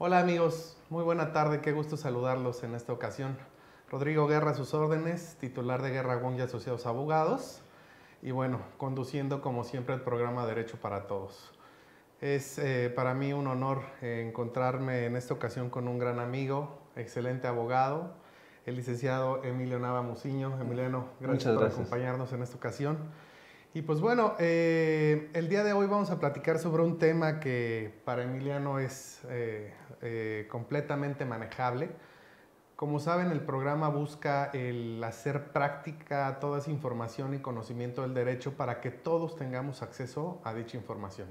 Hola amigos, muy buena tarde, qué gusto saludarlos en esta ocasión. Rodrigo Guerra a sus órdenes, titular de Guerra Wong y Asociados Abogados, y bueno, conduciendo como siempre el programa Derecho para Todos. Es para mí un honor encontrarme en esta ocasión con un gran amigo, excelente abogado, el licenciado Emilio Nava Muciño. Emiliano, gracias Muchas por gracias. acompañarnos en esta ocasión. Y pues bueno, el día de hoy vamos a platicar sobre un tema que para Emiliano es completamente manejable. Como saben, el programa busca el hacer práctica toda esa información y conocimiento del derecho para que todos tengamos acceso a dicha información.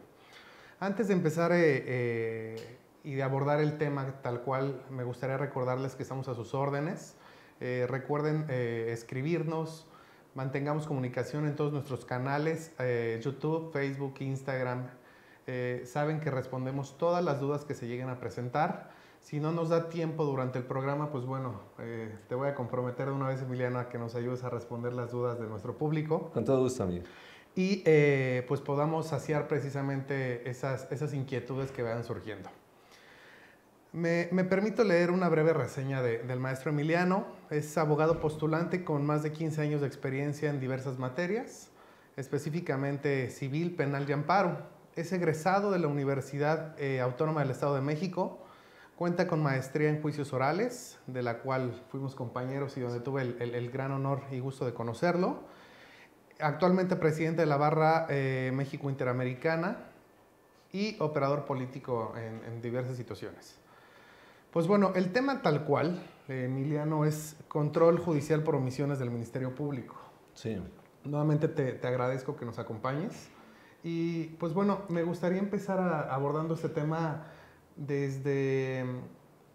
Antes de empezar y de abordar el tema tal cual, me gustaría recordarles que estamos a sus órdenes. Recuerden escribirnos, mantengamos comunicación en todos nuestros canales, YouTube, Facebook, Instagram. Saben que respondemos todas las dudas que se lleguen a presentar. Si no nos da tiempo durante el programa, pues bueno, te voy a comprometer de una vez, Emiliano, a que nos ayudes a responder las dudas de nuestro público Con todo gusto, amigo. y pues podamos saciar precisamente esas inquietudes que vayan surgiendo. Me permito leer una breve reseña del maestro Emiliano. Es abogado postulante con más de 15 años de experiencia en diversas materias, específicamente civil, penal y amparo. Es egresado de la Universidad Autónoma del Estado de México. Cuenta con maestría en juicios orales, de la cual fuimos compañeros y donde tuve el gran honor y gusto de conocerlo. Actualmente presidente de la Barra México Interamericana y operador político en diversas situaciones. Pues bueno, el tema tal cual, Emiliano, es control judicial por omisiones del Ministerio Público. Sí. Nuevamente te agradezco que nos acompañes. Y pues bueno, me gustaría empezar abordando este tema desde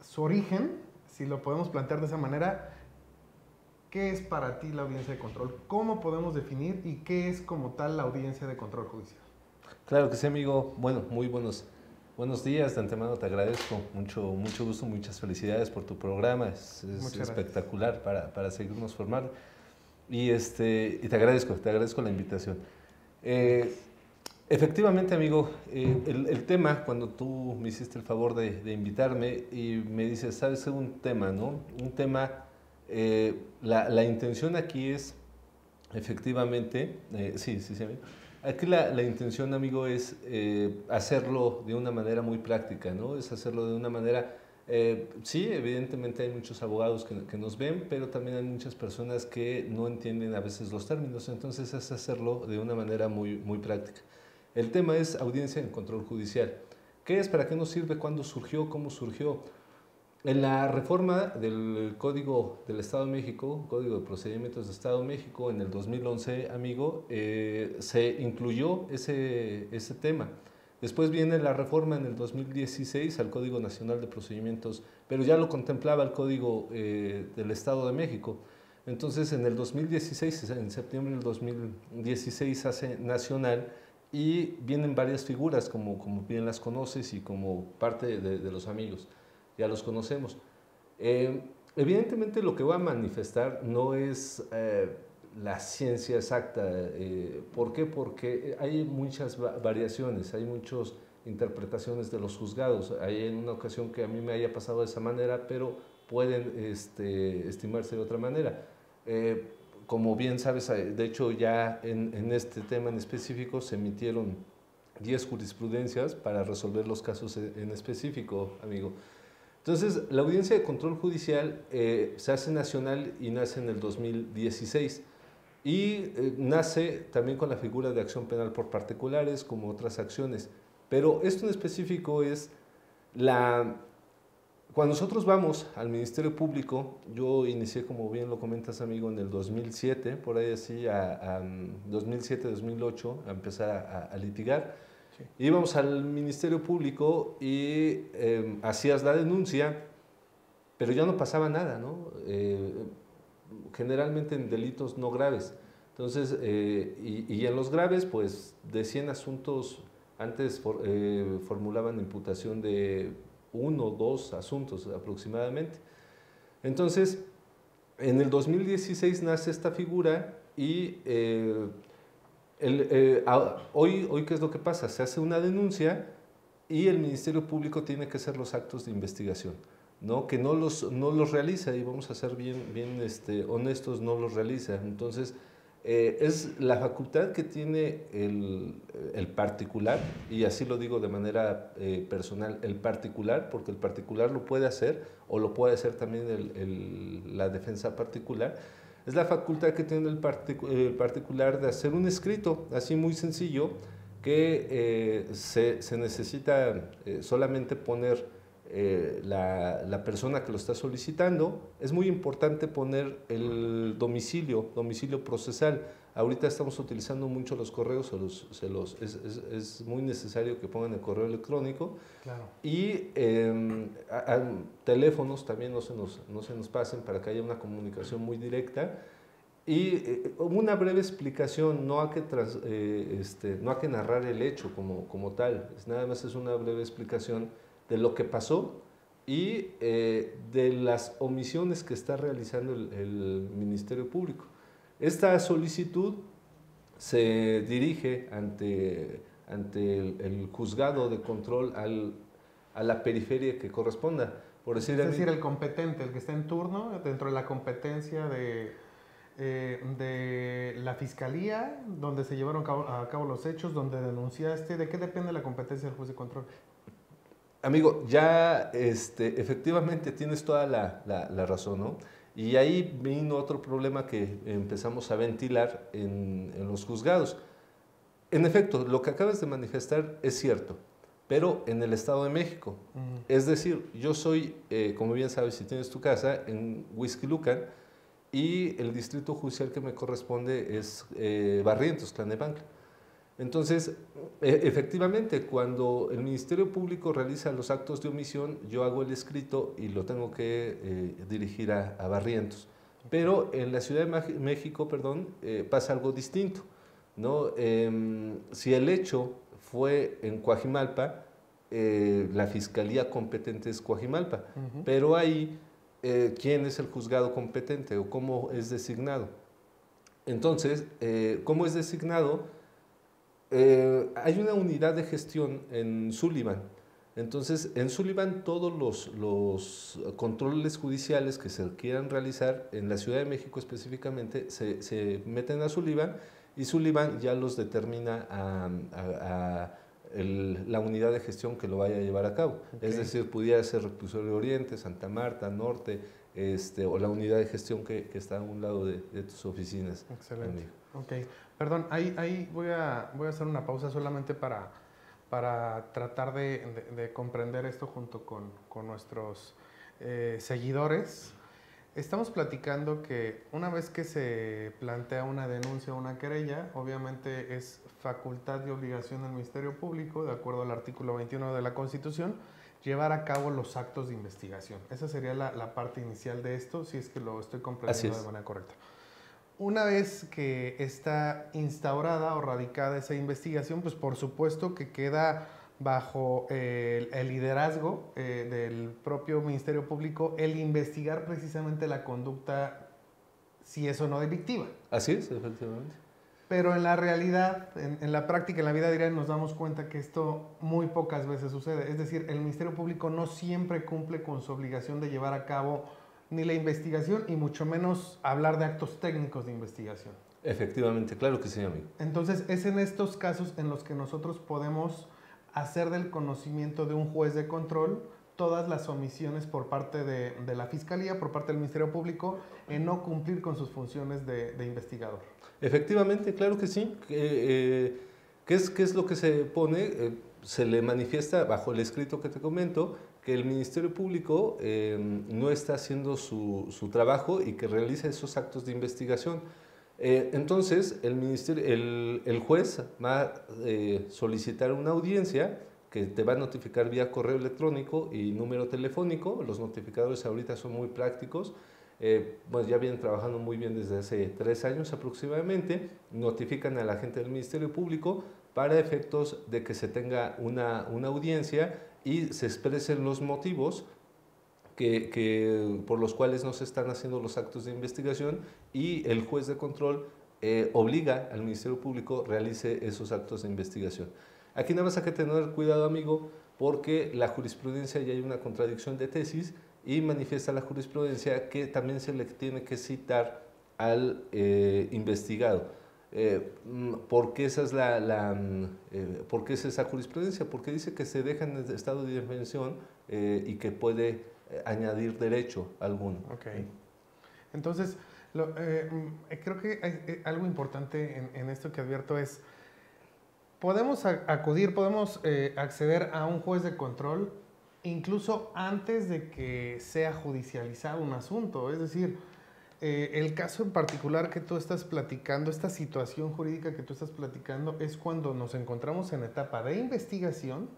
su origen, si lo podemos plantear de esa manera. ¿Qué es para ti la audiencia de control? ¿Cómo podemos definir y qué es como tal la audiencia de control judicial? Claro que sí, amigo. Bueno, muy buenos días. De antemano te agradezco. Mucho gusto, muchas felicidades por tu programa. Es Muchas gracias. espectacular para seguirnos formando. Y te agradezco la invitación. Eh, Gracias. Efectivamente, amigo, el tema, cuando tú me hiciste el favor de invitarme y me dices, ¿sabes? Un tema, ¿no? Un tema, la intención aquí es, efectivamente, sí, amigo. Aquí la intención, amigo, es hacerlo de una manera muy práctica, ¿no? Es hacerlo de una manera, sí, evidentemente hay muchos abogados que nos ven, pero también hay muchas personas que no entienden a veces los términos, entonces es hacerlo de una manera muy práctica. El tema es audiencia en control judicial. ¿Qué es? ¿Para qué nos sirve? ¿Cuándo surgió? ¿Cómo surgió? En la reforma del Código del Estado de México, Código de Procedimientos del Estado de México, en el 2011, amigo, se incluyó ese tema. Después viene la reforma en el 2016 al Código Nacional de Procedimientos, pero ya lo contemplaba el Código del Estado de México. Entonces, en el 2016, en septiembre del 2016, hace nacional y vienen varias figuras, como bien las conoces y como parte de los amigos, ya los conocemos. Eh, Evidentemente lo que va a manifestar no es la ciencia exacta. ¿Por qué? Porque hay muchas variaciones, hay muchas interpretaciones de los juzgados. Hay en una ocasión que a mí me haya pasado de esa manera, pero pueden estimarse de otra manera. Eh, Como bien sabes, de hecho ya en este tema en específico se emitieron 10 jurisprudencias para resolver los casos en específico, amigo. Entonces, la audiencia de control judicial se hace nacional y nace en el 2016 y nace también con la figura de acción penal por particulares como otras acciones. Pero esto en específico es la... Cuando nosotros vamos al Ministerio Público, yo inicié, como bien lo comentas, amigo, en el 2007, por ahí así, 2007-2008, a empezar a litigar. Sí. Íbamos al Ministerio Público y hacías la denuncia, pero ya no pasaba nada, ¿no? Generalmente en delitos no graves. Entonces, y en los graves, pues de 100 asuntos, antes formulaban imputación de 1 o 2 asuntos aproximadamente. Entonces, en el 2016 nace esta figura y hoy, ¿qué es lo que pasa? Se hace una denuncia y el Ministerio Público tiene que hacer los actos de investigación, ¿no? Que no los realiza, y vamos a ser bien honestos, no los realiza. Entonces, es la facultad que tiene el particular, y así lo digo de manera personal, el particular, porque el particular lo puede hacer, o lo puede hacer también la defensa particular. Es la facultad que tiene el particular de hacer un escrito, así muy sencillo, que se necesita solamente poner la persona que lo está solicitando. Es muy importante poner el domicilio procesal. Ahorita estamos utilizando mucho los correos, es muy necesario que pongan el correo electrónico. Claro. Y teléfonos también no se nos pasen, para que haya una comunicación muy directa. Y una breve explicación, no hay que narrar el hecho como tal, nada más es una breve explicación de lo que pasó y de las omisiones que está realizando el Ministerio Público. Esta solicitud se dirige ante el juzgado de control a la periferia que corresponda. Por decir, es decir, el competente, el que está en turno, dentro de la competencia de la fiscalía, donde se llevaron a cabo los hechos, donde denunciaste. ¿De qué depende la competencia del juez de control? Amigo, ya efectivamente tienes toda la razón, ¿no? Y ahí vino otro problema que empezamos a ventilar en los juzgados. En efecto, lo que acabas de manifestar es cierto, pero en el Estado de México. Es decir, yo soy, como bien sabes, si tienes tu casa, en Huixquilucan, y el distrito judicial que me corresponde es Barrientos, Tlalnepantla. Entonces, efectivamente, cuando el Ministerio Público realiza los actos de omisión, yo hago el escrito y lo tengo que dirigir a Barrientos. Pero en la Ciudad de México, pasa algo distinto, ¿no? Si el hecho fue en Coajimalpa, la fiscalía competente es Coajimalpa, pero ahí, ¿quién es el juzgado competente o cómo es designado? Entonces, ¿cómo es designado? Hay una unidad de gestión en Sullivan. Entonces, en Sullivan todos los controles judiciales que se quieran realizar en la Ciudad de México específicamente se meten a Sullivan, y Sullivan ya los determina a la unidad de gestión que lo vaya a llevar a cabo. Okay. Es decir, pudiera ser Reclusorio Oriente, Santa Marta, Norte, o la unidad de gestión que está a un lado de tus oficinas. Excelente. Amigo. Ok, perdón, ahí voy a hacer una pausa solamente para tratar de comprender esto junto con nuestros seguidores. Estamos platicando que una vez que se plantea una denuncia o una querella, obviamente es facultad y obligación del Ministerio Público, de acuerdo al artículo 21 de la Constitución, llevar a cabo los actos de investigación. Esa sería la parte inicial de esto, si es que lo estoy comprendiendo de manera correcta. Una vez que está instaurada o radicada esa investigación, pues por supuesto que queda bajo el liderazgo del propio Ministerio Público el investigar precisamente la conducta, si es o no delictiva. Así es, efectivamente. Pero en la realidad, en la práctica, en la vida diaria, nos damos cuenta que esto muy pocas veces sucede. Es decir, el Ministerio Público no siempre cumple con su obligación de llevar a cabo ni la investigación y mucho menos hablar de actos técnicos de investigación. Efectivamente, claro que sí, amigo. Entonces, es en estos casos en los que nosotros podemos hacer del conocimiento de un juez de control todas las omisiones por parte de la Fiscalía, por parte del Ministerio Público, en no cumplir con sus funciones de investigador. Efectivamente, claro que sí. ¿Qué es lo que se pone? Se le manifiesta bajo el escrito que te comento que el Ministerio Público no está haciendo su trabajo y que realiza esos actos de investigación. Entonces, el juez va a solicitar una audiencia que te va a notificar vía correo electrónico y número telefónico. Los notificadores ahorita son muy prácticos. Pues ya vienen trabajando muy bien desde hace 3 años aproximadamente. Notifican a la gente del Ministerio Público para efectos de que se tenga una audiencia y se expresen los motivos por los cuales no se están haciendo los actos de investigación, y el juez de control obliga al Ministerio Público realice esos actos de investigación. Aquí nada más hay que tener cuidado, amigo, porque la jurisprudencia ya hay una contradicción de tesis y manifiesta la jurisprudencia que también se le tiene que citar al investigado. ¿Por qué esa es ¿por qué es esa jurisprudencia? Porque dice que se deja en el estado de indefensión y que puede añadir derecho alguno. Okay. Entonces, creo que hay algo importante en esto que advierto es, podemos acudir, podemos acceder a un juez de control incluso antes de que sea judicializado un asunto. Es decir, el caso en particular que tú estás platicando, esta situación jurídica que tú estás platicando, es cuando nos encontramos en etapa de investigación,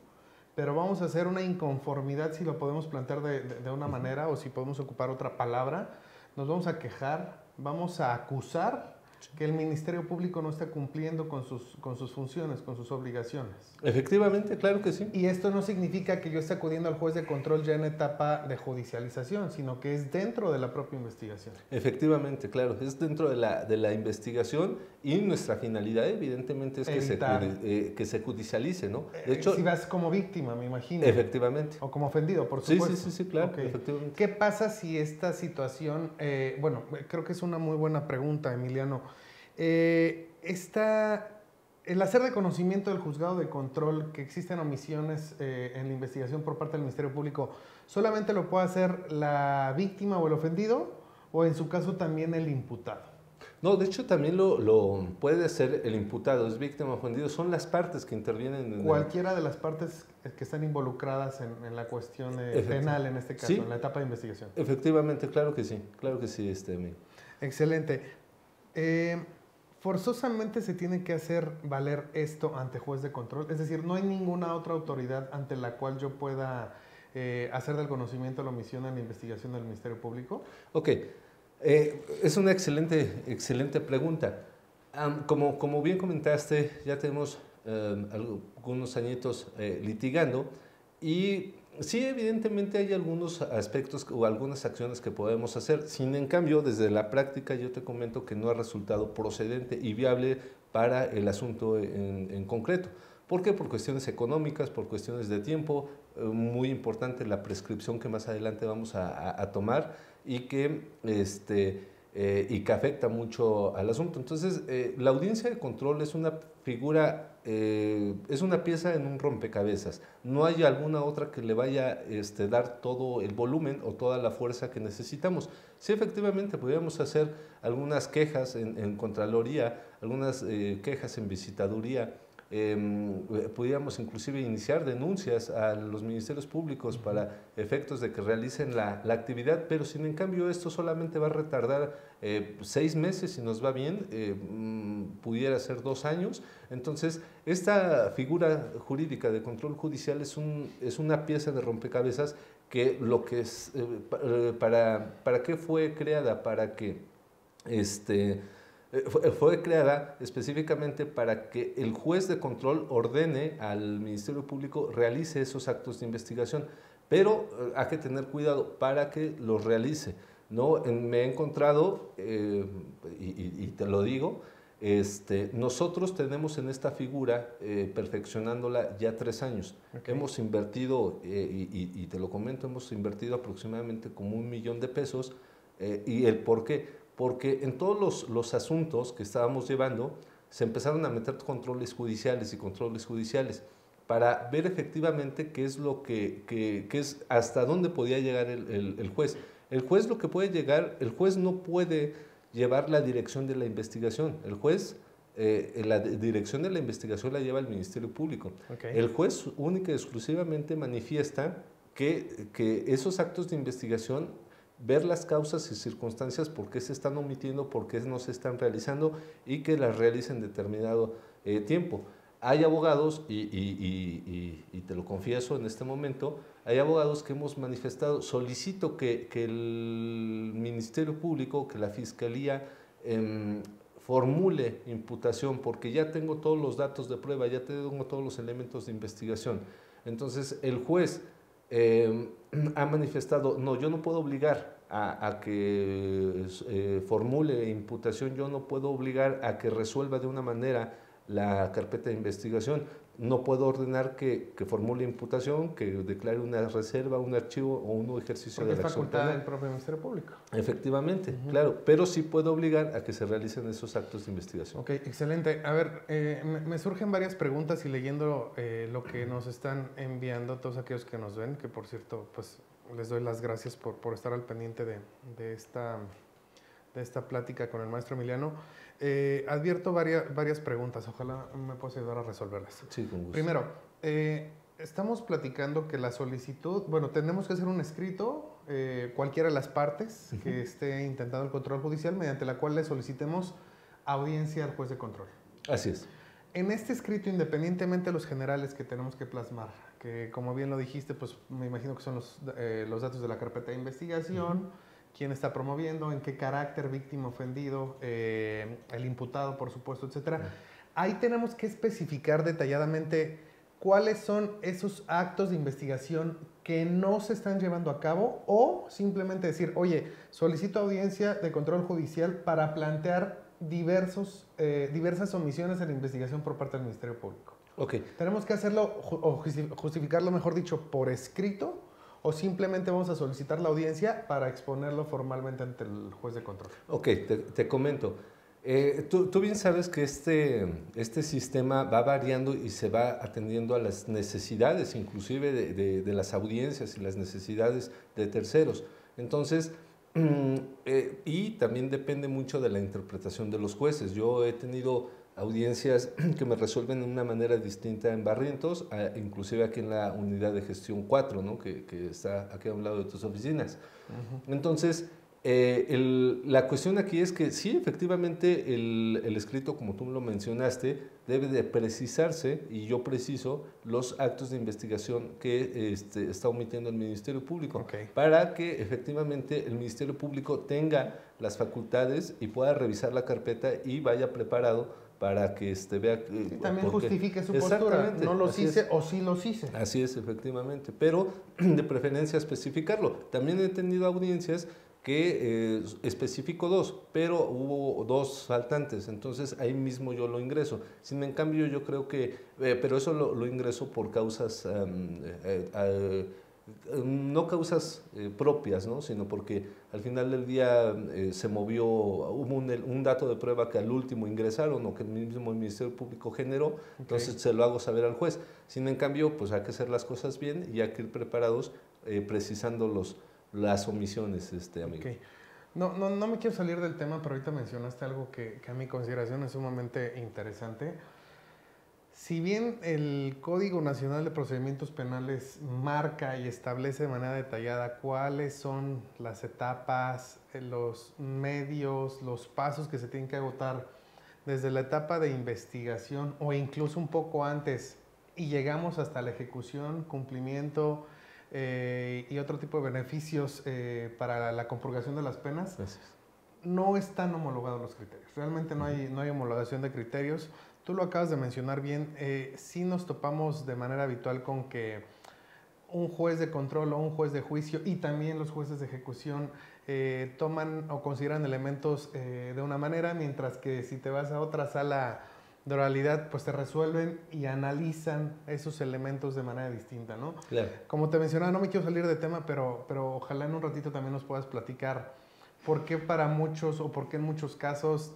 pero vamos a hacer una inconformidad, si lo podemos plantear de una manera o si podemos ocupar otra palabra. Nos vamos a quejar, vamos a acusar que el Ministerio Público no está cumpliendo con sus funciones, con sus obligaciones. Efectivamente, claro que sí. Y esto no significa que yo esté acudiendo al juez de control ya en etapa de judicialización, sino que es dentro de la propia investigación. Efectivamente, claro, es dentro de la investigación y nuestra finalidad evidentemente es que se judicialice, ¿no? De hecho, si vas como víctima, me imagino. Efectivamente. O como ofendido, por supuesto. Sí, claro, okay. Efectivamente. ¿Qué pasa si esta situación, bueno, creo que es una muy buena pregunta, Emiliano, el hacer de conocimiento del juzgado de control que existen omisiones en la investigación por parte del Ministerio Público, ¿solamente lo puede hacer la víctima o el ofendido o en su caso también el imputado? No, de hecho también lo puede hacer el imputado, es víctima o ofendido, son las partes que intervienen. Cualquiera de las partes que están involucradas en la cuestión penal en este caso, ¿sí? En la etapa de investigación. Efectivamente, claro que sí, amigo. Excelente. Forzosamente se tiene que hacer valer esto ante juez de control, es decir, no hay ninguna otra autoridad ante la cual yo pueda hacer del conocimiento la omisión en la investigación del Ministerio Público. Ok, es una excelente pregunta. Como bien comentaste, ya tenemos algunos añitos litigando y sí, evidentemente hay algunos aspectos o algunas acciones que podemos hacer. Sin en cambio, desde la práctica yo te comento que no ha resultado procedente y viable para el asunto en concreto. ¿Por qué? Por cuestiones económicas, por cuestiones de tiempo, muy importante la prescripción que más adelante vamos a tomar y que afecta mucho al asunto. Entonces, la audiencia de control es una figura, es una pieza en un rompecabezas. No hay alguna otra que le vaya a dar todo el volumen o toda la fuerza que necesitamos. Sí, efectivamente, podríamos hacer algunas quejas en Contraloría, algunas quejas en Visitaduría, pudiéramos inclusive iniciar denuncias a los ministerios públicos para efectos de que realicen la actividad, pero sin en cambio esto solamente va a retardar 6 meses si nos va bien, pudiera ser 2 años. Entonces, esta figura jurídica de control judicial es una pieza de rompecabezas que lo que es, ¿para qué fue creada? Para que fue creada específicamente para que el juez de control ordene al Ministerio Público realice esos actos de investigación, pero hay que tener cuidado para que los realice. ¿No? Me he encontrado, y te lo digo, nosotros tenemos en esta figura, perfeccionándola ya 3 años. Okay. Hemos invertido, y te lo comento, hemos invertido aproximadamente como $1 millón de pesos. ¿Y el por qué? Porque en todos los asuntos que estábamos llevando se empezaron a meter controles judiciales para ver efectivamente qué es lo que es, hasta dónde podía llegar el juez. El juez lo que puede llegar, el juez no puede llevar la dirección de la investigación. El juez, la dirección de la investigación la lleva el Ministerio Público. Okay. El juez única y exclusivamente manifiesta que esos actos de investigación, ver las causas y circunstancias, por qué se están omitiendo, por qué no se están realizando y que las realicen en determinado tiempo. Hay abogados, y te lo confieso en este momento, hay abogados que hemos manifestado, solicito que el Ministerio Público, que la Fiscalía formule imputación, porque ya tengo todos los datos de prueba, ya tengo todos los elementos de investigación. Entonces el juez ha manifestado, no, yo no puedo obligar a que formule imputación, yo no puedo obligar a que resuelva de una manera la carpeta de investigación, no puedo ordenar que formule imputación, que declare una reserva, un archivo o un ejercicio Porque de la es acción facultad penal. del propio Ministerio Público. Efectivamente, claro, pero sí puedo obligar a que se realicen esos actos de investigación. Ok, excelente. A ver, me surgen varias preguntas y leyendo lo que nos están enviando todos aquellos que nos ven, que por cierto, pues les doy las gracias por estar al pendiente de esta plática con el maestro Emiliano. Advierto varias preguntas, ojalá me puedas ayudar a resolverlas. Sí, con gusto. Primero, estamos platicando que la solicitud, bueno, tenemos que hacer un escrito, cualquiera de las partes que esté intentando el control judicial, mediante la cual le solicitemos audiencia al juez de control. Así es. En este escrito, independientemente de los generales que tenemos que plasmar, que como bien lo dijiste, pues me imagino que son los datos de la carpeta de investigación, quién está promoviendo, en qué carácter, víctima, ofendido, el imputado, por supuesto, etcétera. Ahí tenemos que especificar detalladamente cuáles son esos actos de investigación que no se están llevando a cabo o simplemente decir, oye, solicito audiencia de control judicial para plantear diversas omisiones en la investigación por parte del Ministerio Público. Ok. Tenemos que hacerlo o justificarlo, mejor dicho, por escrito, o simplemente vamos a solicitar la audiencia para exponerlo formalmente ante el juez de control. Ok, te comento. Tú bien sabes que este sistema va variando y se va atendiendo a las necesidades, inclusive de las audiencias y las necesidades de terceros. Entonces, y también depende mucho de la interpretación de los jueces. Yo he tenido audiencias que me resuelven de una manera distinta en Barrientos, inclusive aquí en la unidad de gestión 4, ¿no? que está aquí a un lado de tus oficinas. Entonces, la cuestión aquí es que sí, efectivamente, el escrito, como tú lo mencionaste, debe de precisarse, y yo preciso, los actos de investigación que está omitiendo el Ministerio Público, para que efectivamente el Ministerio Público tenga las facultades y pueda revisar la carpeta y vaya preparado para que vea... Y también justifique su postura, no los hice o sí los hice. Así es, efectivamente, pero de preferencia especificarlo. También he tenido audiencias que especifico 2, pero hubo 2 faltantes, entonces ahí mismo yo lo ingreso. Sin en cambio, yo creo que, pero eso lo ingreso por causas, no causas propias, ¿no? Sino porque al final del día se movió, hubo un dato de prueba que al último ingresaron o que el mismo Ministerio Público generó, entonces se lo hago saber al juez. Sin en cambio, pues hay que hacer las cosas bien y hay que ir preparados precisando las omisiones, amigo. Okay. No me quiero salir del tema, pero ahorita mencionaste algo que a mi consideración es sumamente interesante. Si bien el Código Nacional de Procedimientos Penales marca y establece de manera detallada cuáles son las etapas, los medios, los pasos que se tienen que agotar desde la etapa de investigación o incluso un poco antes y llegamos hasta la ejecución, cumplimiento y otro tipo de beneficios para la compurgación de las penas, Gracias. no están homologados los criterios. Realmente no hay homologación de criterios. Tú lo acabas de mencionar bien, sí nos topamos de manera habitual con que un juez de control o un juez de juicio y también los jueces de ejecución toman o consideran elementos de una manera, mientras que si te vas a otra sala de oralidad, pues te resuelven y analizan esos elementos de manera distinta, ¿no? Claro. Como te mencionaba, no me quiero salir de tema, pero ojalá en un ratito también nos puedas platicar por qué para muchos o por qué en muchos casos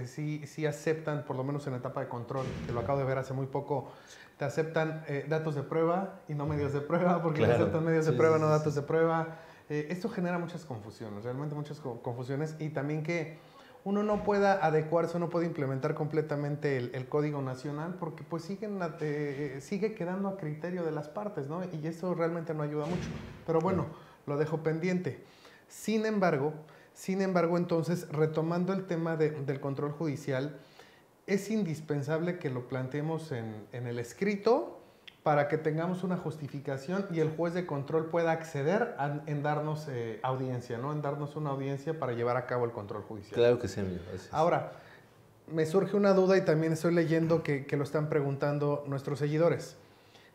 sí aceptan, por lo menos en la etapa de control, que lo acabo de ver hace muy poco, te aceptan datos de prueba y no medios de prueba, porque te aceptan medios de prueba, no datos de prueba. Esto genera muchas confusiones, realmente muchas confusiones, y también que uno no pueda adecuarse, no puede implementar completamente el Código Nacional, porque pues sigue quedando a criterio de las partes, ¿no? Y eso realmente no ayuda mucho. Pero bueno, lo dejo pendiente. Sin embargo, entonces, retomando el tema del control judicial, es indispensable que lo planteemos en el escrito para que tengamos una justificación y el juez de control pueda acceder en darnos audiencia, ¿no? En darnos una audiencia para llevar a cabo el control judicial. Claro que sí, amigo. Gracias. Ahora, me surge una duda y también estoy leyendo que lo están preguntando nuestros seguidores.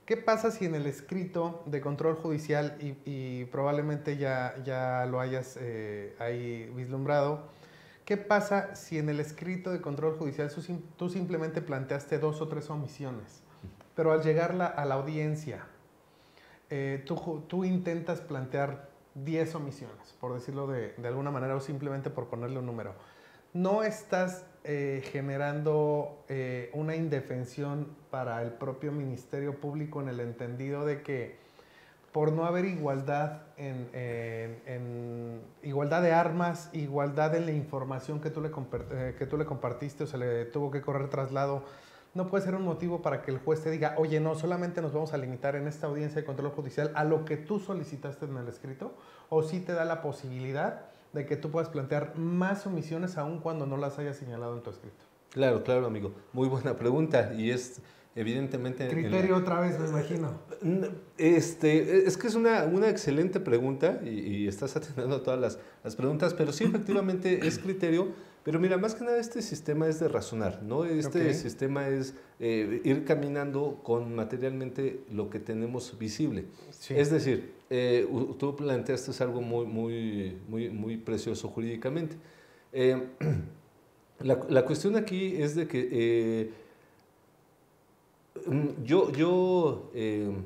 ¿Qué pasa si en el escrito de control judicial, y probablemente ya lo hayas ahí vislumbrado, qué pasa si en el escrito de control judicial tú simplemente planteaste 2 o 3 omisiones? pero al llegar a la audiencia, tú intentas plantear 10 omisiones, por decirlo de alguna manera, o simplemente por ponerle un número. No estás generando una indefensión para el propio Ministerio Público en el entendido de que por no haber igualdad en igualdad de armas, igualdad en la información que tú le compartiste o se le tuvo que correr traslado, no puede ser un motivo para que el juez te diga, oye, no, solamente nos vamos a limitar en esta audiencia de control judicial a lo que tú solicitaste en el escrito, o sí te da la posibilidad de que tú puedas plantear más omisiones aun cuando no las hayas señalado en tu escrito. Claro, claro, amigo. Muy buena pregunta y es evidentemente... Criterio otra vez, me imagino. Es que es una excelente pregunta y estás atendiendo a todas las preguntas, pero sí, efectivamente es criterio. Pero mira, más que nada este sistema es de razonar, ¿no? Este sistema es ir caminando con materialmente lo que tenemos visible. Sí. Es decir, tú planteaste algo muy precioso jurídicamente. La cuestión aquí es de que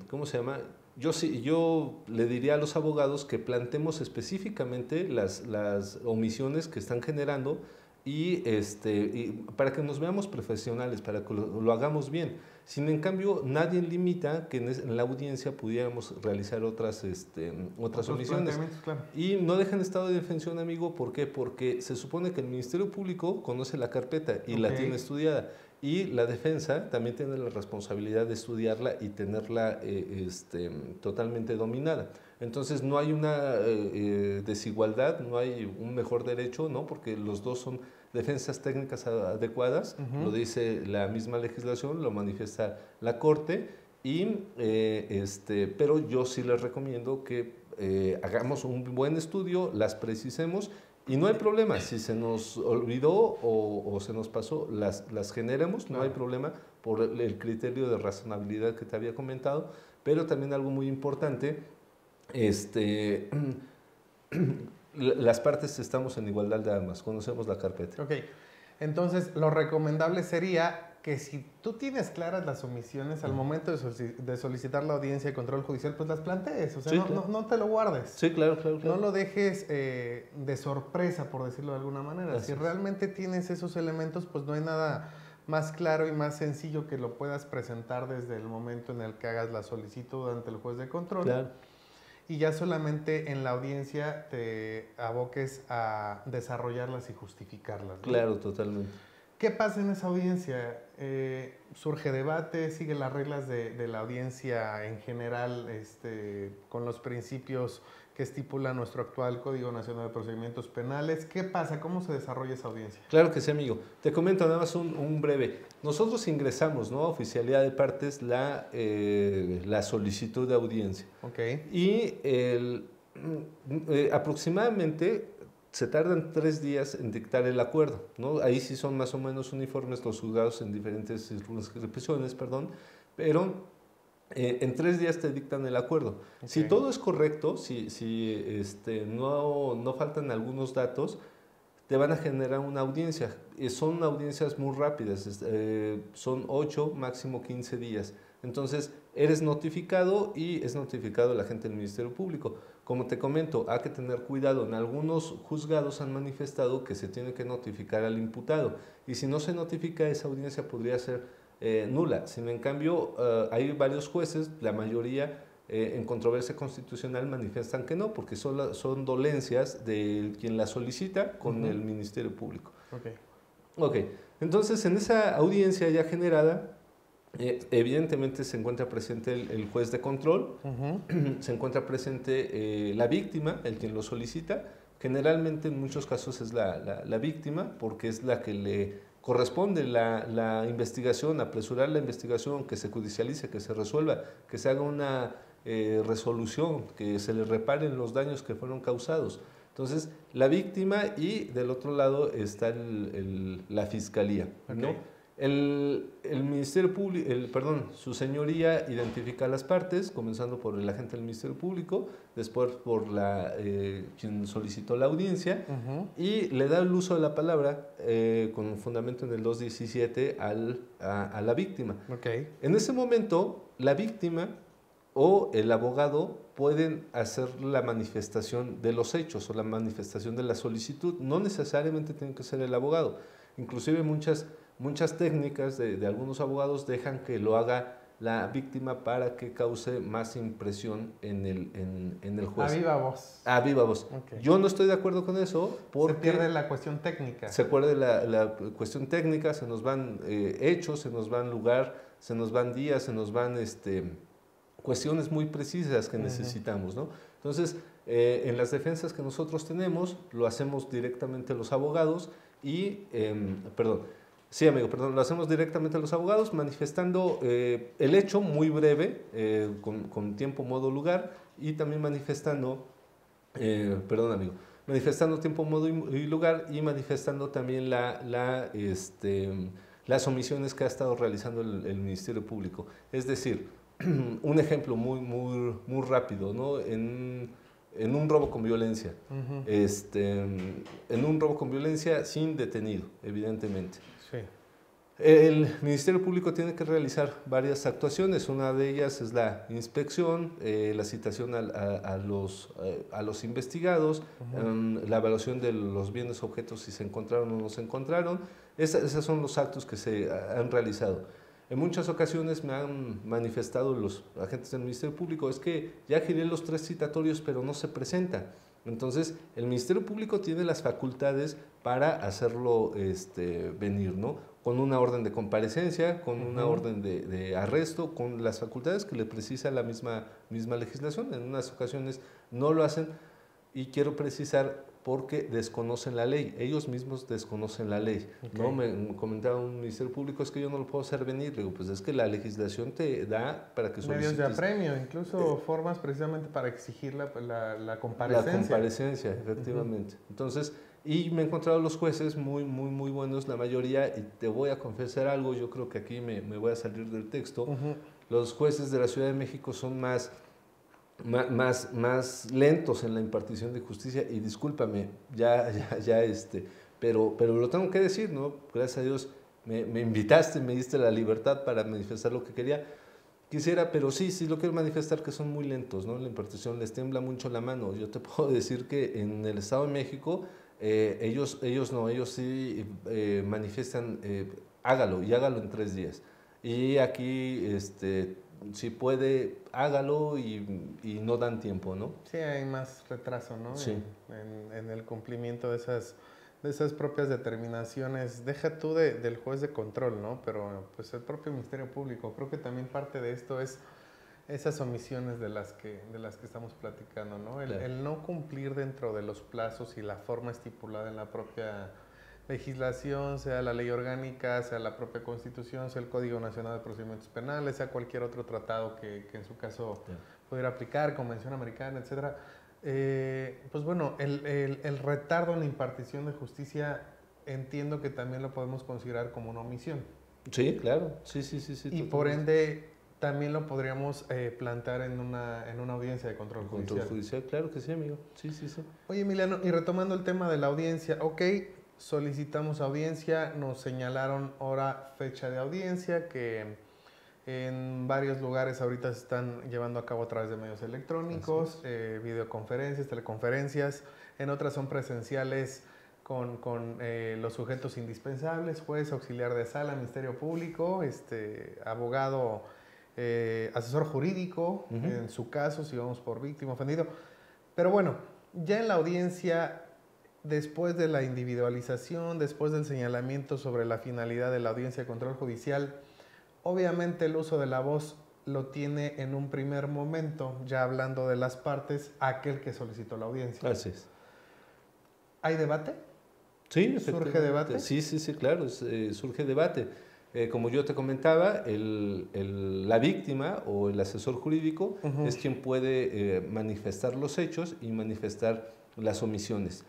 ¿cómo se llama? Yo le diría a los abogados que planteemos específicamente las omisiones que están generando y para que nos veamos profesionales, para que lo hagamos bien. Sin en cambio, nadie limita que en la audiencia pudiéramos realizar otras omisiones. Claro. Y no dejan estado de defensión, amigo. ¿Por qué? Porque se supone que el Ministerio Público conoce la carpeta y la tiene estudiada. Y la defensa también tiene la responsabilidad de estudiarla y tenerla totalmente dominada. Entonces no hay una desigualdad, no hay un mejor derecho, ¿no? Porque los dos son defensas técnicas adecuadas, lo dice la misma legislación, lo manifiesta la Corte, pero yo sí les recomiendo que hagamos un buen estudio, las precisemos. Y no hay problema, si se nos olvidó o se nos pasó, las generemos, no hay problema por el criterio de razonabilidad que te había comentado, pero también algo muy importante, las partes estamos en igualdad de armas, conocemos la carpeta. Ok, entonces lo recomendable sería que si tú tienes claras las omisiones al momento de solicitar la audiencia de control judicial, pues las plantees, o sea, sí, no te lo guardes. Sí, claro. No lo dejes de sorpresa, por decirlo de alguna manera. Así si realmente tienes esos elementos, pues no hay nada más claro y más sencillo que lo puedas presentar desde el momento en el que hagas la solicitud ante el juez de control. Claro. Y ya solamente en la audiencia te aboques a desarrollarlas y justificarlas, ¿no? Claro, totalmente. ¿Qué pasa en esa audiencia? ¿Surge debate? ¿Sigue las reglas de la audiencia en general con los principios que estipula nuestro actual Código Nacional de Procedimientos Penales? ¿Qué pasa? ¿Cómo se desarrolla esa audiencia? Claro que sí, amigo. Te comento nada más un breve. Nosotros ingresamos, ¿no?, a oficialidad de partes la solicitud de audiencia. Okay. Y aproximadamente se tardan 3 días en dictar el acuerdo, ¿no? Ahí sí son más o menos uniformes los juzgados en diferentes circunscripciones, pero en 3 días te dictan el acuerdo. Okay. Si todo es correcto, si no faltan algunos datos, te van a generar una audiencia. Son audiencias muy rápidas, son 8, máximo 15 días. Entonces, eres notificado y es notificado el agente del Ministerio Público. Como te comento, hay que tener cuidado. En algunos juzgados han manifestado que se tiene que notificar al imputado. Y si no se notifica, esa audiencia podría ser nula. Sin en cambio, hay varios jueces, la mayoría en controversia constitucional manifiestan que no, porque son dolencias de quien la solicita con el Ministerio Público. Ok. Entonces, en esa audiencia ya generada, evidentemente se encuentra presente el juez de control, se encuentra presente la víctima, el quien lo solicita. Generalmente en muchos casos es la víctima, porque es la que le corresponde la investigación, apresurar la investigación, que se judicialice, que se resuelva, que se haga una resolución, que se le reparen los daños que fueron causados. Entonces, la víctima y del otro lado está la fiscalía, ¿no? El Ministerio Público, perdón, su señoría identifica a las partes, comenzando por el agente del Ministerio Público, después por quien solicitó la audiencia, y le da el uso de la palabra con fundamento en el 217 a la víctima. Okay. En ese momento, la víctima o el abogado pueden hacer la manifestación de los hechos o la manifestación de la solicitud. No necesariamente tiene que ser el abogado. Inclusive muchas técnicas de algunos abogados dejan que lo haga la víctima para que cause más impresión en el juez. A viva voz. A viva voz. Okay. Yo no estoy de acuerdo con eso porque... Se pierde la cuestión técnica. Se pierde la cuestión técnica, se nos van hechos, se nos van lugar, se nos van días, se nos van cuestiones muy precisas que necesitamos, ¿no? Entonces, en las defensas que nosotros tenemos, lo hacemos directamente los abogados y, lo hacemos directamente los abogados manifestando el hecho muy breve, con tiempo, modo, lugar, y también manifestando tiempo, modo y lugar, y manifestando también las omisiones que ha estado realizando el Ministerio Público. Es decir, un ejemplo muy rápido, ¿no? En un robo con violencia, en un robo con violencia sin detenido, evidentemente. Sí. El Ministerio Público tiene que realizar varias actuaciones. Una de ellas es la inspección, la citación a los investigados, la evaluación de los bienes objetos, si se encontraron o no se encontraron. Esos son los actos que se han realizado. En muchas ocasiones me han manifestado los agentes del Ministerio Público, es que ya giré los 3 citatorios, pero no se presenta. Entonces, el Ministerio Público tiene las facultades para hacerlo venir, ¿no? Con una orden de comparecencia, con una orden de arresto, con las facultades que le precisa la misma legislación. En unas ocasiones no lo hacen, y quiero precisar porque desconocen la ley, ellos mismos desconocen la ley. Okay. ¿No? Me comentaba un Ministerio Público, es que yo no lo puedo hacer venir. Le digo, pues es que la legislación te da para que solicites... Medios de apremio, incluso formas precisamente para exigir la comparecencia. La comparecencia, efectivamente. Entonces, y me he encontrado los jueces muy buenos, la mayoría, y te voy a confesar algo, yo creo que aquí me voy a salir del texto. Los jueces de la Ciudad de México son más lentos en la impartición de justicia, y discúlpame, pero lo tengo que decir, ¿no? Gracias a Dios me invitaste, me diste la libertad para manifestar lo que quisiera, pero sí lo quiero manifestar, que son muy lentos, ¿no? La impartición les tiembla mucho la mano. Yo te puedo decir que en el Estado de México ellos sí manifiestan, hágalo en 3 días. Y aquí si puede, hágalo, y no dan tiempo, ¿no? Sí, hay más retraso, ¿no? Sí. En el cumplimiento de esas propias determinaciones. Deja tú del juez de control, ¿no? Pero pues el propio Ministerio Público. Creo que también parte de esto es esas omisiones de las que estamos platicando, ¿no? Claro. El no cumplir dentro de los plazos y la forma estipulada en la propia legislación, sea la ley orgánica, sea la propia Constitución, sea el Código Nacional de Procedimientos Penales, sea cualquier otro tratado que en su caso pudiera aplicar, Convención Americana, etcétera. Pues bueno, el retardo en la impartición de justicia entiendo que también lo podemos considerar como una omisión. Sí, claro, sí. Y totalmente. por ende también lo podríamos plantear en una audiencia de control judicial. Control judicial, claro que sí, amigo. Sí. Oye, Emiliano, y retomando el tema de la audiencia, ok, solicitamos audiencia, nos señalaron hora, fecha de audiencia, que en varios lugares ahorita se están llevando a cabo a través de medios electrónicos, videoconferencias, teleconferencias, en otras son presenciales con los sujetos indispensables, juez, auxiliar de sala, Ministerio Público, abogado, asesor jurídico, en su caso, si vamos por víctima, ofendido. Pero bueno, ya en la audiencia, después de la individualización, después del señalamiento sobre la finalidad de la audiencia de control judicial, obviamente el uso de la voz lo tiene en un primer momento, ya hablando de las partes, aquel que solicitó la audiencia. Así es. ¿Hay debate? Sí, ¿Surge debate? Sí, claro, surge debate. Como yo te comentaba, la víctima o el asesor jurídico es quien puede manifestar los hechos y manifestar las omisiones.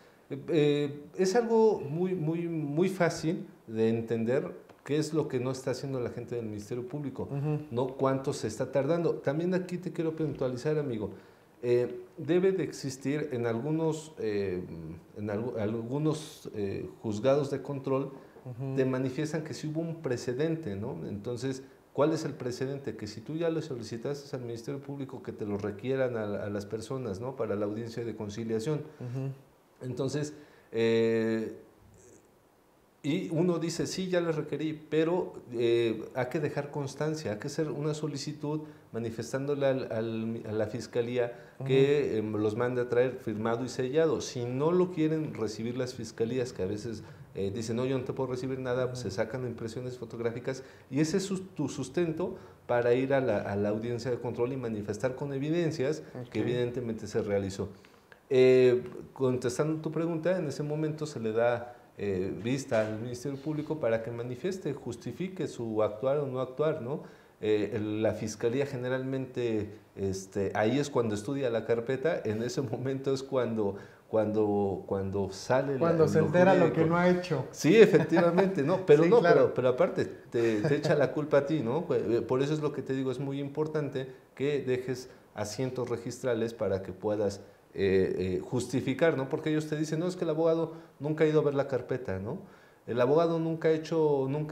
Es algo muy fácil de entender qué es lo que no está haciendo la gente del Ministerio Público, no cuánto se está tardando. También aquí te quiero puntualizar, amigo, debe de existir en algunos, juzgados de control, te manifiestan que sí hubo un precedente, ¿no? Entonces, ¿cuál es el precedente? Que si tú ya lo solicitaste al Ministerio Público que te lo requieran a las personas, ¿no? Para la audiencia de conciliación. Entonces, y uno dice, sí, ya le requerí, pero hay que dejar constancia, hay que hacer una solicitud manifestándole a la Fiscalía que los mande a traer firmado y sellado. Si no lo quieren recibir las fiscalías, que a veces dicen, no, yo no te puedo recibir nada, se sacan impresiones fotográficas y ese es tu sustento para ir a la audiencia de control y manifestar con evidencias que evidentemente se realizó. Contestando tu pregunta, en ese momento se le da vista al Ministerio Público para que manifieste, justifique su actuar o no actuar, ¿no? La Fiscalía generalmente, ahí es cuando estudia la carpeta, en ese momento es cuando sale cuando se entera lo que no ha hecho. Sí, efectivamente, ¿no? Pero sí, no, claro. pero aparte, te echa la culpa a ti, ¿no? Por eso es lo que te digo, es muy importante que dejes asientos registrales para que puedas justificar, ¿no? Porque ellos te dicen, no, es que el abogado nunca ha ido a ver la carpeta, ¿no? El abogado nunca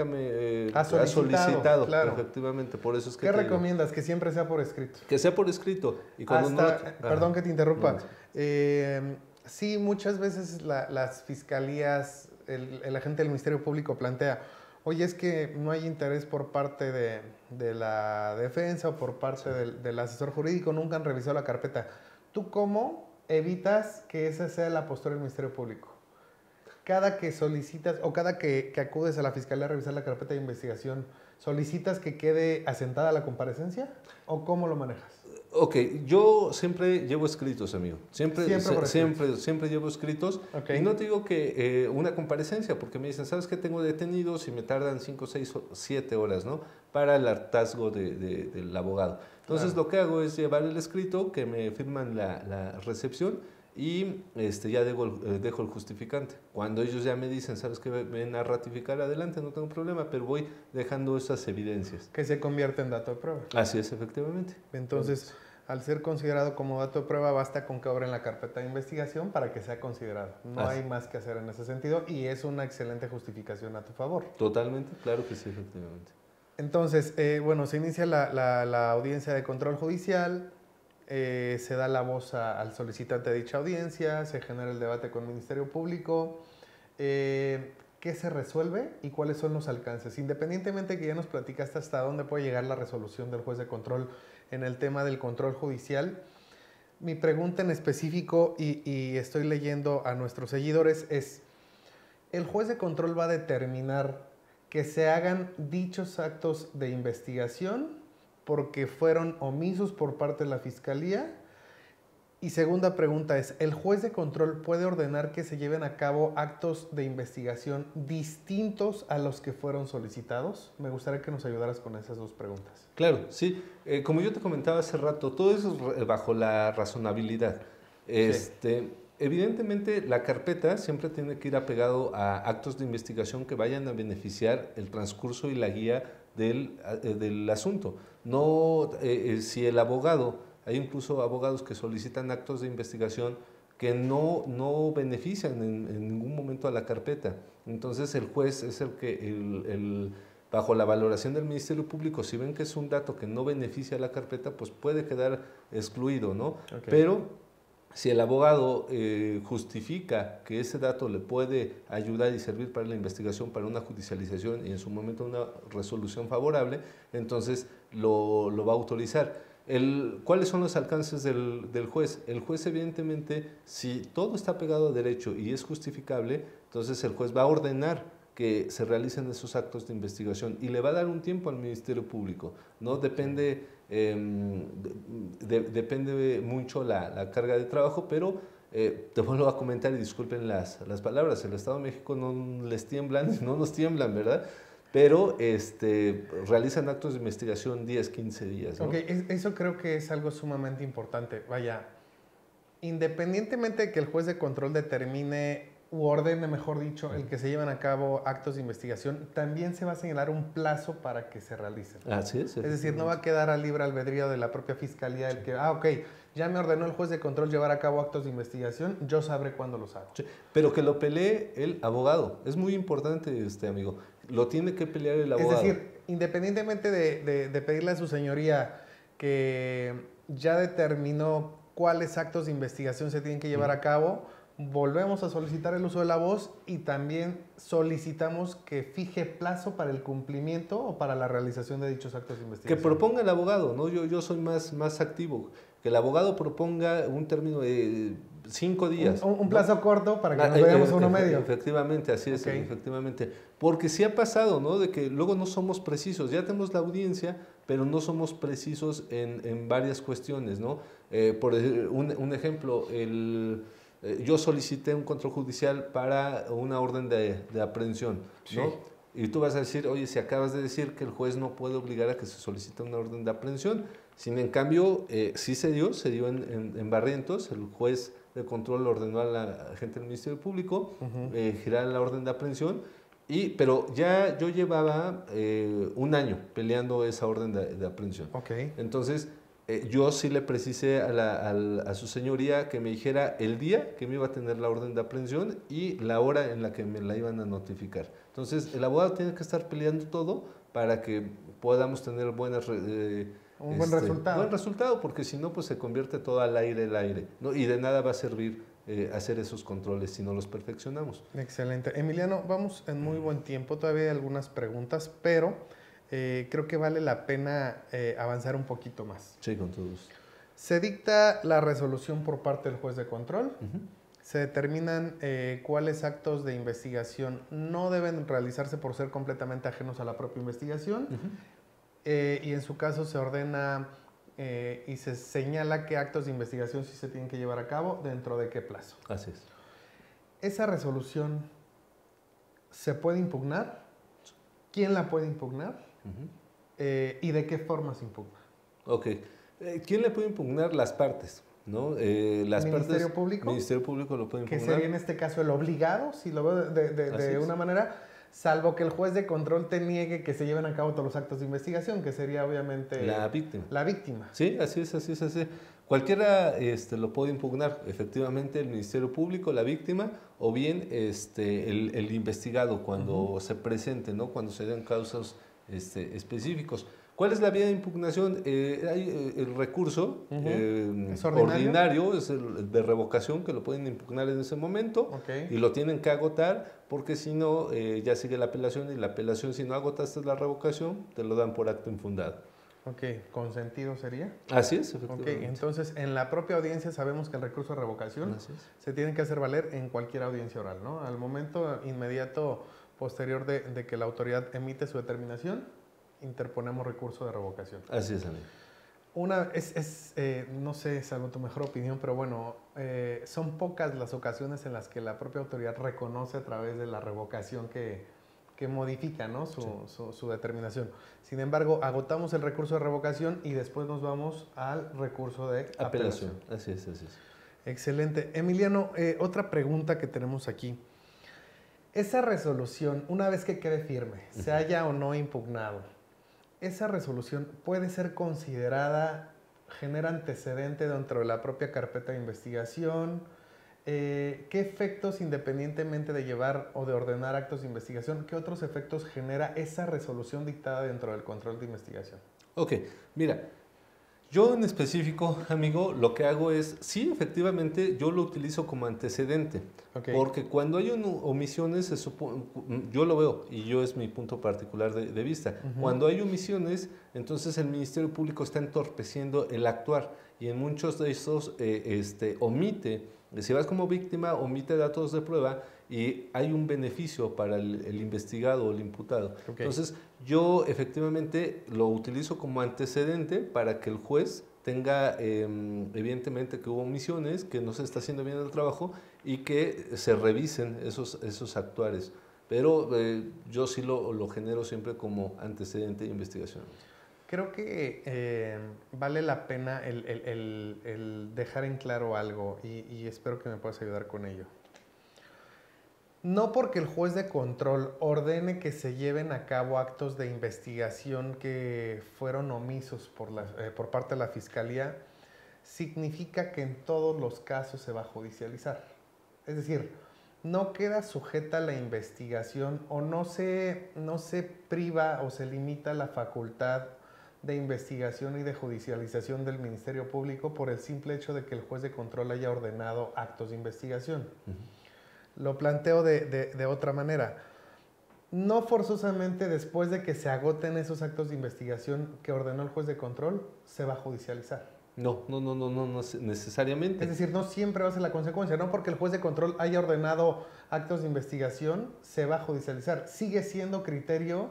me ha solicitado, claro. Efectivamente, por eso es que ¿Qué recomiendas? Que siempre sea por escrito. Que sea por escrito. Y cuando perdón que te interrumpa. Sí, muchas veces las fiscalías, el agente del Ministerio Público plantea, oye, es que no hay interés por parte de la defensa o por parte del asesor jurídico, nunca han revisado la carpeta. ¿Tú cómo evitas que esa sea la postura del Ministerio Público? Cada que solicitas o cada que acudes a la Fiscalía a revisar la carpeta de investigación, ¿solicitas que quede asentada la comparecencia o cómo lo manejas? Ok, yo siempre llevo escritos, amigo. Siempre llevo escritos. Okay. Y no te digo que una comparecencia, porque me dicen, ¿sabes qué? Tengo detenidos y me tardan 5, 6, 7 horas, ¿no? Para el hartazgo del abogado. Entonces, lo que hago es llevar el escrito, que me firman la recepción y ya dejo el justificante. Cuando ellos ya me dicen, ¿sabes qué? Ven a ratificar, adelante, no tengo problema, pero voy dejando esas evidencias. Que se convierte en dato de prueba. Así es, efectivamente. Entonces, al ser considerado como dato de prueba, basta con que abren la carpeta de investigación para que sea considerado. No hay más que hacer en ese sentido y es una excelente justificación a tu favor. Totalmente, claro que sí, efectivamente. Entonces, bueno, se inicia la audiencia de control judicial, se da la voz al solicitante de dicha audiencia, se genera el debate con el Ministerio Público. ¿Qué se resuelve y cuáles son los alcances? Independientemente que ya nos platicaste hasta dónde puede llegar la resolución del juez de control en el tema del control judicial, mi pregunta en específico, y estoy leyendo a nuestros seguidores, es, ¿el juez de control va a determinar que se hagan dichos actos de investigación porque fueron omisos por parte de la Fiscalía? Y segunda pregunta es, ¿el juez de control puede ordenar que se lleven a cabo actos de investigación distintos a los que fueron solicitados? Me gustaría que nos ayudaras con esas dos preguntas. Claro, sí. Como yo te comentaba hace rato, todo eso es bajo la razonabilidad. Sí. Evidentemente, la carpeta siempre tiene que ir apegado a actos de investigación que vayan a beneficiar el transcurso y la guía del asunto. No, si el abogado... Hay incluso abogados que solicitan actos de investigación que no benefician en ningún momento a la carpeta. Entonces el juez es el que, bajo la valoración del Ministerio Público, si ven que es un dato que no beneficia a la carpeta, pues puede quedar excluido, ¿no? Okay. Pero si el abogado justifica que ese dato le puede ayudar y servir para la investigación, para una judicialización y en su momento una resolución favorable, entonces lo va a autorizar. ¿Cuáles son los alcances del juez? El juez, evidentemente, si todo está pegado a derecho y es justificable, entonces el juez va a ordenar que se realicen esos actos de investigación y le va a dar un tiempo al Ministerio Público. ¿No? Depende mucho la carga de trabajo, pero te vuelvo a comentar y disculpen las palabras, el Estado de México no les tiemblan, no nos tiemblan, ¿verdad? Pero realizan actos de investigación 10, 15 días. ¿No? Ok, eso creo que es algo sumamente importante. Vaya, independientemente de que el juez de control determine u ordene, mejor dicho, el que se lleven a cabo actos de investigación, también se va a señalar un plazo para que se realicen. Así es. Es decir, no va a quedar a libre albedrío de la propia fiscalía el que, ok, ya me ordenó el juez de control llevar a cabo actos de investigación, yo sabré cuándo los hago. Sí, pero que lo pelee el abogado. Es muy importante, amigo. Lo tiene que pelear el abogado. Es decir, independientemente de pedirle a su señoría que ya determinó cuáles actos de investigación se tienen que llevar a cabo, volvemos a solicitar el uso de la voz y también solicitamos que fije plazo para el cumplimiento o para la realización de dichos actos de investigación. Que proponga el abogado, ¿no? Yo soy más activo. Que el abogado proponga un término de 5 días. Un plazo corto para que nos vayamos a uno medio. Efectivamente, así es, efectivamente. Porque sí ha pasado, ¿no? De que luego no somos precisos. Ya tenemos la audiencia, pero no somos precisos en varias cuestiones, ¿no? Por un ejemplo, yo solicité un control judicial para una orden de aprehensión, ¿no? Sí. Y tú vas a decir, oye, si acabas de decir que el juez no puede obligar a que se solicite una orden de aprehensión, sin en cambio, sí se dio en Barrientos, el juez de control ordenó a la gente del Ministerio Público girar la orden de aprehensión, pero ya yo llevaba un año peleando esa orden de aprehensión. Okay. Entonces, yo sí le precisé a su señoría que me dijera el día que me iba a tener la orden de aprehensión y la hora en la que me la iban a notificar. Entonces, el abogado tiene que estar peleando todo para que podamos tener buenas... un buen resultado. Buen resultado, porque si no, pues se convierte todo al aire, ¿no? Y de nada va a servir hacer esos controles si no los perfeccionamos. Excelente. Emiliano, vamos en muy buen tiempo, todavía hay algunas preguntas, pero creo que vale la pena avanzar un poquito más. Sí, con todo gusto. Se dicta la resolución por parte del juez de control, se determinan cuáles actos de investigación no deben realizarse por ser completamente ajenos a la propia investigación, y en su caso se ordena y se señala qué actos de investigación sí se tienen que llevar a cabo, dentro de qué plazo. Así es. ¿Esa resolución se puede impugnar? ¿Quién la puede impugnar? ¿Y de qué forma se impugna? Ok. ¿Quién le puede impugnar? Las partes, ¿no? ¿Ministerio Público? Ministerio Público lo puede impugnar. Que sería en este caso el obligado, si lo veo de una manera, salvo que el juez de control te niegue que se lleven a cabo todos los actos de investigación, que sería obviamente... La víctima. La víctima. Sí, así es. Cualquiera lo puede impugnar, efectivamente, el Ministerio Público, la víctima, o bien el investigado cuando se presente, ¿no? Cuando se den causas específicos. ¿Cuál es la vía de impugnación? Hay el recurso ¿Es ordinario, es el de revocación, que lo pueden impugnar en ese momento y lo tienen que agotar, porque si no, ya sigue la apelación, y la apelación, si no agotaste la revocación, te lo dan por acto infundado. Ok, ¿consentido sería? Así es, efectivamente. Ok, entonces en la propia audiencia sabemos que el recurso de revocación se tiene que hacer valer en cualquier audiencia oral, ¿no? Al momento inmediato posterior de que la autoridad emite su determinación, interponemos recurso de revocación. Así es, amigo. No sé, salvo tu mejor opinión, pero bueno, son pocas las ocasiones en las que la propia autoridad reconoce a través de la revocación que modifica, ¿no? su determinación. Sin embargo, agotamos el recurso de revocación y después nos vamos al recurso de apelación. Así es. Excelente. Emiliano, otra pregunta que tenemos aquí. Esa resolución, una vez que quede firme, se haya o no impugnado, ¿esa resolución puede ser considerada, genera antecedente dentro de la propia carpeta de investigación? ¿Qué efectos, independientemente de llevar o de ordenar actos de investigación, qué otros efectos genera esa resolución dictada dentro del control de investigación? Ok, mira, yo en específico, amigo, lo que hago es, sí, efectivamente, yo lo utilizo como antecedente, porque cuando hay omisiones, yo lo veo, y yo es mi punto particular de vista, cuando hay omisiones, entonces el Ministerio Público está entorpeciendo el actuar, y en muchos de esos omite. Si vas como víctima, omite datos de prueba y hay un beneficio para el investigado o el imputado. Entonces, yo efectivamente lo utilizo como antecedente para que el juez tenga, evidentemente, que hubo omisiones, que no se está haciendo bien el trabajo y que se revisen esos actuares. Pero yo sí lo genero siempre como antecedente de investigación. Creo que vale la pena el dejar en claro algo y espero que me puedas ayudar con ello. No porque el juez de control ordene que se lleven a cabo actos de investigación que fueron omisos por parte de la Fiscalía, significa que en todos los casos se va a judicializar. Es decir, no queda sujeta la investigación o no se priva o se limita la facultad de investigación y de judicialización del Ministerio Público por el simple hecho de que el juez de control haya ordenado actos de investigación. Lo planteo de otra manera. No forzosamente después de que se agoten esos actos de investigación que ordenó el juez de control, se va a judicializar. No necesariamente. Es decir, no siempre va a ser la consecuencia. No porque el juez de control haya ordenado actos de investigación, se va a judicializar. Sigue siendo criterio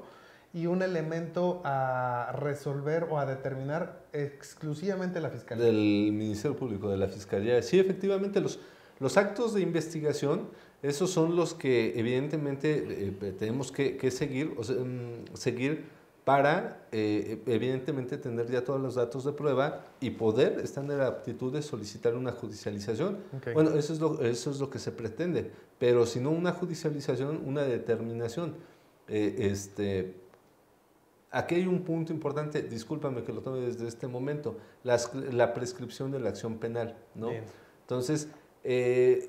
y un elemento a resolver o a determinar exclusivamente la Fiscalía. Del Ministerio Público, de la Fiscalía. Sí, efectivamente, los actos de investigación, esos son los que evidentemente tenemos que seguir, seguir para evidentemente tener ya todos los datos de prueba y poder estar en la aptitud de solicitar una judicialización. Okay. Bueno, eso es lo que se pretende, pero si no una judicialización, una determinación. Aquí hay un punto importante, discúlpame que lo tome desde este momento, la prescripción de la acción penal, ¿no? Bien. Entonces,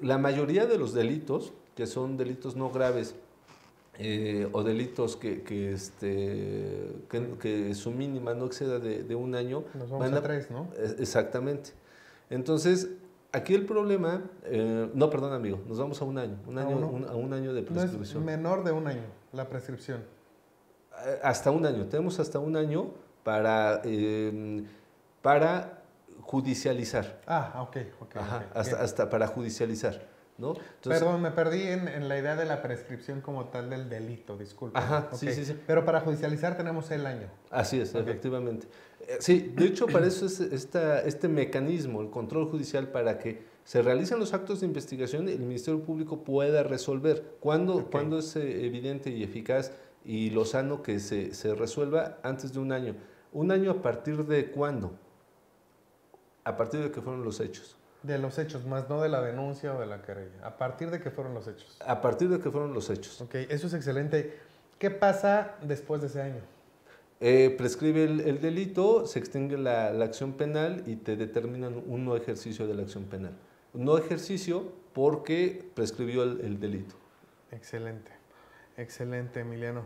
la mayoría de los delitos, que son delitos no graves, o delitos que su mínima no exceda de un año. Nos vamos a 3, ¿no? Exactamente. Entonces, aquí el problema, no, perdón amigo, nos vamos a un año, a un año de prescripción. No es menor de un año la prescripción. Hasta un año, tenemos hasta un año para judicializar. Ok. Ajá, hasta para judicializar, ¿no? Entonces, perdón, me perdí en la idea de la prescripción como tal del delito, disculpa. Ajá, okay. Sí. Pero para judicializar tenemos el año. Así es, efectivamente. Sí, de hecho para eso es este mecanismo, el control judicial, para que se realicen los actos de investigación y el Ministerio Público pueda resolver. ¿Cuándo es evidente y eficaz y lo sano que se resuelva? Antes de un año. ¿Un año a partir de cuándo? A partir de que fueron los hechos. De los hechos, más no de la denuncia o de la querella. A partir de que fueron los hechos. A partir de que fueron los hechos. Ok, eso es excelente. ¿Qué pasa después de ese año? Prescribe el delito, se extingue la acción penal y te determinan un no ejercicio de la acción penal. No ejercicio porque prescribió el delito. Excelente, excelente, Emiliano.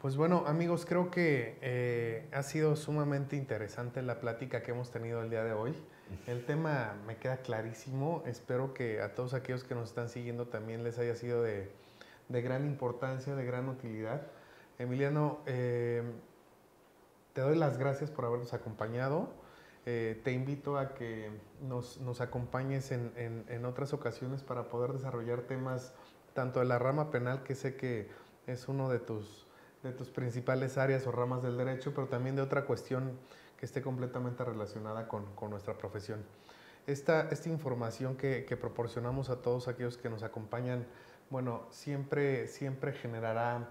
Pues bueno, amigos, creo que ha sido sumamente interesante la plática que hemos tenido el día de hoy. El tema me queda clarísimo. Espero que a todos aquellos que nos están siguiendo también les haya sido de gran importancia, de gran utilidad. Emiliano, te doy las gracias por habernos acompañado. Te invito a que nos acompañes en otras ocasiones para poder desarrollar temas tanto de la rama penal, que sé que es uno de tus principales áreas o ramas del derecho, pero también de otra cuestión que esté completamente relacionada con nuestra profesión. Esta información que proporcionamos a todos aquellos que nos acompañan, bueno, siempre generará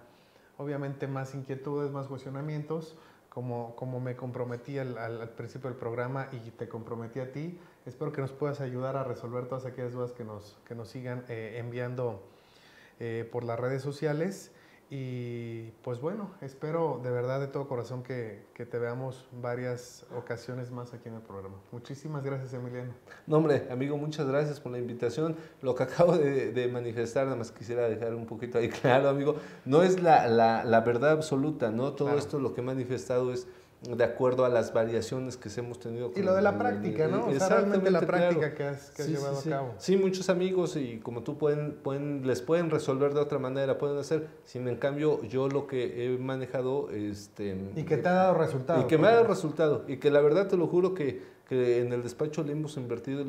obviamente más inquietudes, más cuestionamientos, como me comprometí al principio del programa y te comprometí a ti. Espero que nos puedas ayudar a resolver todas aquellas dudas que nos sigan enviando por las redes sociales. Y pues bueno, espero de verdad de todo corazón que te veamos varias ocasiones más aquí en el programa. Muchísimas gracias, Emiliano. No, hombre, amigo, muchas gracias por la invitación. Lo que acabo de manifestar, nada más quisiera dejar un poquito ahí claro, amigo, no es la verdad absoluta, ¿no? Todo esto lo que he manifestado es de acuerdo a las variaciones que hemos tenido. Y lo de la práctica, ¿no? O sea, realmente la práctica que has llevado a cabo. Sí, muchos amigos y como tú les pueden resolver de otra manera, pueden hacer. Sin en cambio, yo lo que he manejado... y que te ha dado resultado. Y que me ha dado resultado. Y que la verdad te lo juro que en el despacho le hemos invertido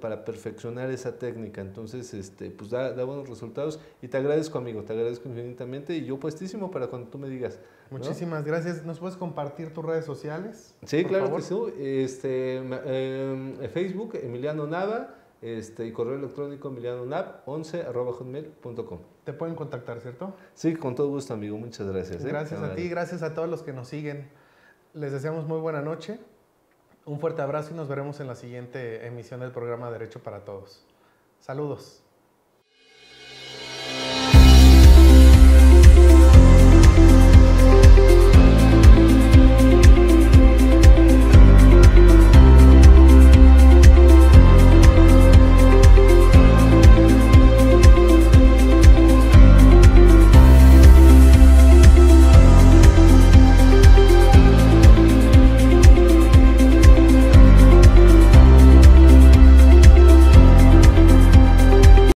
para perfeccionar esa técnica. Entonces, pues da buenos resultados. Y te agradezco, amigo, te agradezco infinitamente. Y yo puestísimo para cuando tú me digas. Muchísimas gracias. ¿Nos puedes compartir tus redes sociales? Sí, claro que sí. Facebook, Emiliano Nava, y correo electrónico emilianonav11@hotmail.com. Te pueden contactar, ¿cierto? Sí, con todo gusto, amigo. Muchas gracias. Gracias a ti, gracias a todos los que nos siguen. Les deseamos muy buena noche. Un fuerte abrazo y nos veremos en la siguiente emisión del programa Derecho para Todos. Saludos.